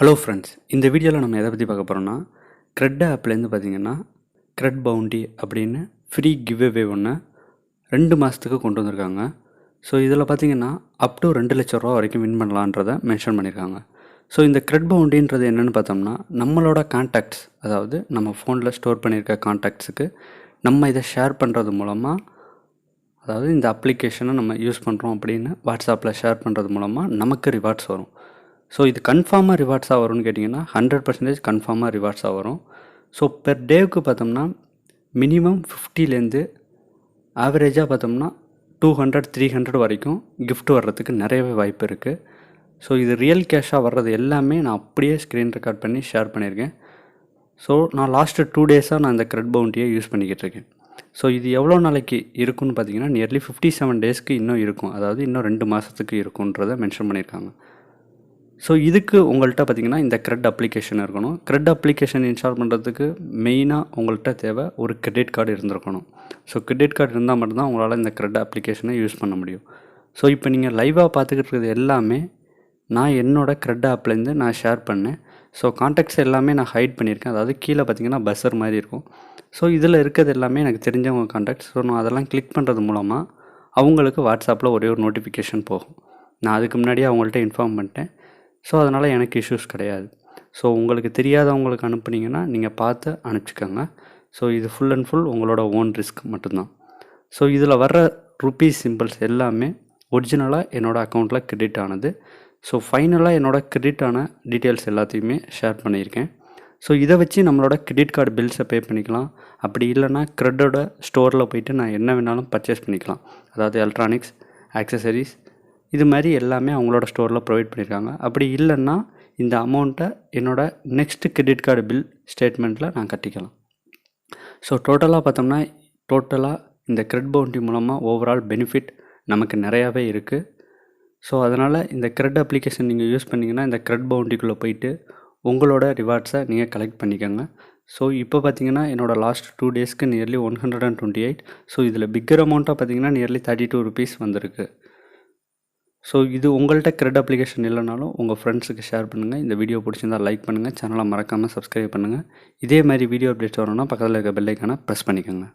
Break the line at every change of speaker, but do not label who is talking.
Hello friends, இந்த வீடியோவில் நம்ம எதை பற்றி பார்க்க போகிறோம்னா, CRED ஆப்லேருந்து பார்த்தீங்கன்னா CRED Bounty அப்படின்னு ஃப்ரீ கிவ் அவே ஒன்று 2 மாதத்துக்கு கொண்டு வந்திருக்காங்க. ஸோ இதில் பார்த்தீங்கன்னா அப் டு 2 லட்ச ரூபா வரைக்கும் வின் பண்ணலான்றதை மென்ஷன் பண்ணியிருக்காங்க. ஸோ இந்த CRED Bountyன்றது என்னென்னு பார்த்தோம்னா, நம்மளோட கான்டாக்ட்ஸ், அதாவது நம்ம ஃபோனில் ஸ்டோர் பண்ணியிருக்க கான்டாக்ட்ஸுக்கு நம்ம இதை ஷேர் பண்ணுறது மூலமாக, அதாவது இந்த அப்ளிகேஷனை நம்ம யூஸ் பண்ணுறோம் அப்படின்னு வாட்ஸ்அப்பில் ஷேர் பண்ணுறது மூலமாக நமக்கு ரிவார்ட்ஸ் வரும். ஸோ இது கன்ஃபார்மாக ரிவார்ட்ஸாக வரும்னு கேட்டிங்கன்னா 100% கன்ஃபார்மாக ரிவார்ட்ஸாக வரும். ஸோ பெர் டேவுக்கு பார்த்தோம்னா மினிமம் 50லேருந்து ஆவரேஜாக பார்த்தோம்னா 200-300 வரைக்கும் கிஃப்ட் வர்றதுக்கு நிறையவே வாய்ப்பு இருக்குது. ஸோ இது ரியல் கேஷாக வர்றது எல்லாமே நான் அப்படியே ஸ்க்ரீன் ரெக்கார்ட் பண்ணி ஷேர் பண்ணியிருக்கேன். ஸோ நான் லாஸ்ட்டு 2 டேஸாக நான் இந்த CRED Bountyயை யூஸ் பண்ணிக்கிட்டு இருக்கேன். ஸோ இது எவ்வளோ நாளைக்கு இருக்குன்னு பார்த்தீங்கன்னா நியர்லி 57 டேஸ்க்கு இன்னும் இருக்கும், அதாவது இன்னும் 2 மாதத்துக்கு இருக்குன்றதை மென்ஷன் பண்ணியிருக்காங்க. ஸோ இதுக்கு உங்கள்கிட்ட பார்த்திங்கன்னா இந்த CRED அப்ளிகேஷன் இருக்கணும். CRED அப்ளிகேஷன் இன்ஸ்டால் பண்ணுறதுக்கு மெயினாக உங்கள்கிட்ட தேவை ஒரு கிரெடிட் கார்டு இருந்திருக்கணும். ஸோ கிரெடிட் கார்டு இருந்தால் மட்டும்தான் உங்களால் இந்த CRED அப்ளிகேஷனை யூஸ் பண்ண முடியும். ஸோ இப்போ நீங்கள் லைவாக பார்த்துக்கிட்டு இருக்கிறது எல்லாமே நான் என்னோடய CRED ஆப்லேருந்து நான் ஷேர் பண்ணேன். ஸோ கான்டாக்ட்ஸ் எல்லாமே நான் ஹைட் பண்ணியிருக்கேன். அதாவது கீழே பார்த்திங்கன்னா பஸ்ஸர் மாதிரி இருக்கும். ஸோ இதில் இருக்கிறது எல்லாமே எனக்கு தெரிஞ்சவங்க கான்டாக்ட்ஸ். ஸோ நான் அதெல்லாம் கிளிக் பண்ணுறது மூலமாக அவங்களுக்கு வாட்ஸ்அப்பில் ஒரே ஒரு நோட்டிஃபிகேஷன் போகும். நான் அதுக்கு முன்னாடியே அவங்கள்ட்ட இன்ஃபார்ம் பண்ணிட்டேன். ஸோ அதனால் எனக்கு இஷ்யூஸ் கிடையாது. ஸோ உங்களுக்கு தெரியாதவங்களுக்கு அனுப்புனீங்கன்னா நீங்கள் பார்த்து அனுப்பிச்சிக்கோங்க. ஸோ இது ஃபுல் அண்ட் ஃபுல் உங்களோட ஓன் ரிஸ்க் மட்டும்தான். ஸோ இதில் வர்ற ருப்பீஸ் சிம்பிள்ஸ் எல்லாமே ஒரிஜினலாக என்னோடய அக்கௌண்ட்டில் கிரெடிட் ஆனது. ஸோ ஃபைனலாக என்னோடய கிரெடிட் ஆன டீட்டெயில்ஸ் எல்லாத்தையுமே ஷேர் பண்ணியிருக்கேன். ஸோ இதை வச்சு நம்மளோட கிரெடிட் கார்டு பில்ஸை பே பண்ணிக்கலாம். அப்படி இல்லைனா CREDோட ஸ்டோரில் போய்ட்டு நான் என்ன வேணாலும் பர்ச்சேஸ் பண்ணிக்கலாம். அதாவது எலக்ட்ரானிக்ஸ், ஆக்சசரிஸ், இது மாதிரி எல்லாமே அவங்களோட ஸ்டோரில் ப்ரொவைட் பண்ணியிருக்காங்க. அப்படி இல்லைன்னா இந்த அமௌண்ட்டை என்னோடய நெக்ஸ்ட் கிரெடிட் கார்டு பில் ஸ்டேட்மெண்ட்டில் நான் கட்டிக்கலாம். ஸோ டோட்டலாக பார்த்தோம்னா இந்த CRED Bounty மூலமாக ஓவரால் பெனிஃபிட் நமக்கு நிறையாவே இருக்குது. ஸோ அதனால் இந்த CRED அப்ளிகேஷன் நீங்கள் யூஸ் பண்ணிங்கன்னா இந்த CRED Bountyக்குள்ளே போயிட்டு உங்களோட ரிவார்ட்ஸை நீங்கள் கலெக்ட் பண்ணிக்கோங்க. ஸோ இப்போ பார்த்தீங்கன்னா என்னோடய லாஸ்ட் 2 டேஸ்க்கு நியர்லி 128. ஸோ இதில் பிக்கர் அமௌண்ட்டாக பார்த்தீங்கன்னா நியர்லி 32 ருபீஸ் வந்திருக்கு. ஸோ இது உங்கள்கிட்ட CRED அப்ளிகேஷன் இல்லைனாலும் உங்கள் ஃப்ரெண்ட்ஸுக்கு ஷேர் பண்ணுங்கள். இந்த வீடியோ பிடிச்சிருந்தால் லைக் பண்ணுங்கள், சேனலை மறக்காமல் சப்ஸ்கிரைப் பண்ணுங்கள். இதே மாதிரி வீடியோ அப்டேட்ஸ் வரணும்னா பக்கத்தில் இருக்க பெல் ஐக்கானை ப்ரெஸ் பண்ணிக்கோங்க.